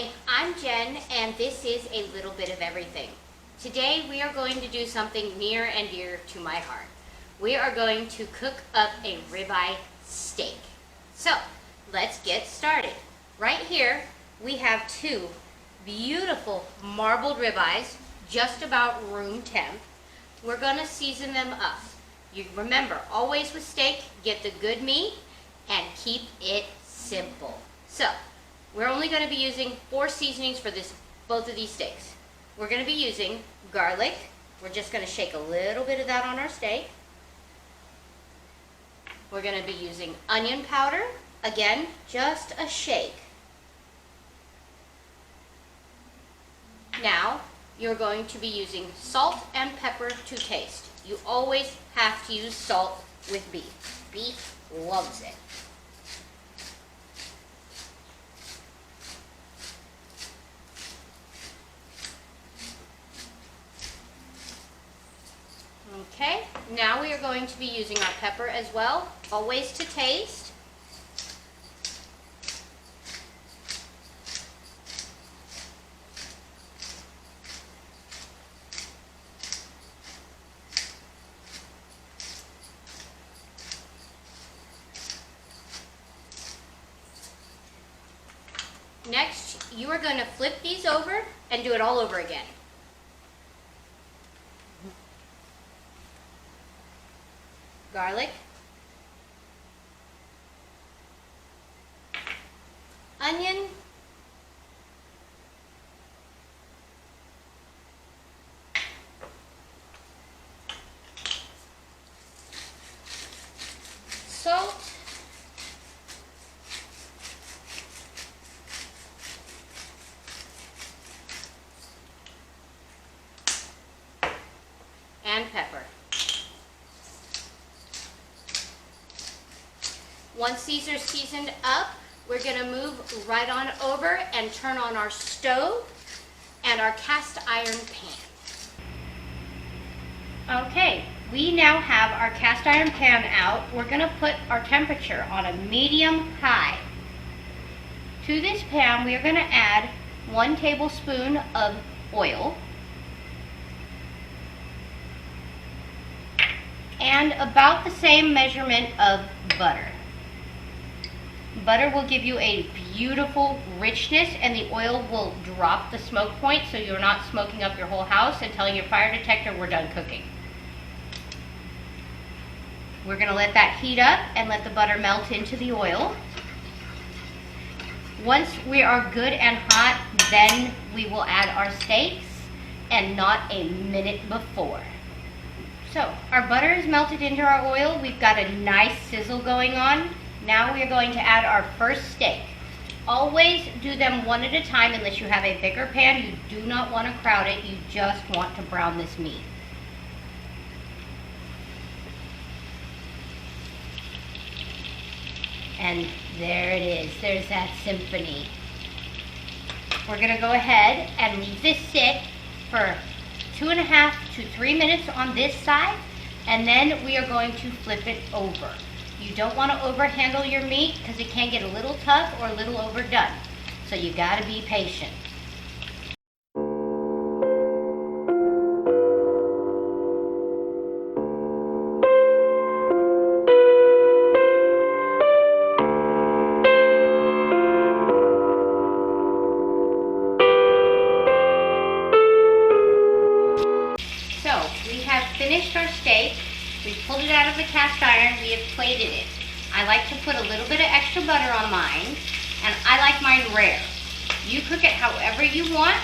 Hi, I'm Jen, and this is A Little Bit of Everything. Today we are going to do something near and dear to my heart. We are going to cook up a ribeye steak. So, let's get started. Right here, we have two beautiful marbled ribeyes, just about room temp. We're going to season them up. You remember, always with steak, get the good meat and keep it simple. So, we're only going to be using 4 seasonings for both of these steaks. We're going to be using garlic. We're just going to shake a little bit of that on our steak. We're going to be using onion powder. Again, just a shake. Now, you're going to be using salt and pepper to taste. You always have to use salt with beef. Beef loves it. Okay, now we are going to be using our pepper as well, always to taste. Next, you are going to flip these over and do it all over again. Garlic, onion, salt, and pepper. Once these are seasoned up, we're going to move right on over and turn on our stove and our cast iron pan. Okay, we now have our cast iron pan out. We're going to put our temperature on a medium high. To this pan, we are going to add 1 tablespoon of oil and about the same measurement of butter. Butter will give you a beautiful richness, and the oil will drop the smoke point so you're not smoking up your whole house and telling your fire detector we're done cooking. We're going to let that heat up and let the butter melt into the oil. Once we are good and hot, then we will add our steaks, and not a minute before. So, our butter is melted into our oil. We've got a nice sizzle going on. Now we are going to add our first steak. Always do them one at a time unless you have a bigger pan. You do not want to crowd it. You just want to brown this meat. And there it is. There's that symphony. We're going to go ahead and leave this sit for 2.5 to 3 minutes on this side, and then we are going to flip it over. You don't want to overhandle your meat because it can get a little tough or a little overdone. So you got to be patient. So we have finished our steak. We've pulled it out of the cast iron. We have plated it. I like to put a little bit of extra butter on mine, and I like mine rare. You cook it however you want.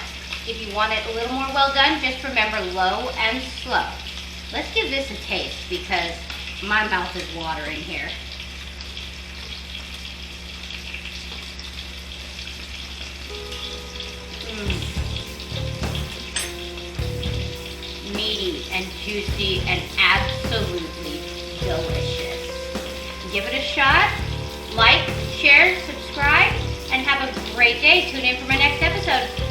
If you want it a little more well done, just remember low and slow. Let's give this a taste because my mouth is watering here. Meaty and juicy and absolutely delicious. Give it a shot. Like, share, subscribe, and have a great day. Tune in for my next episode.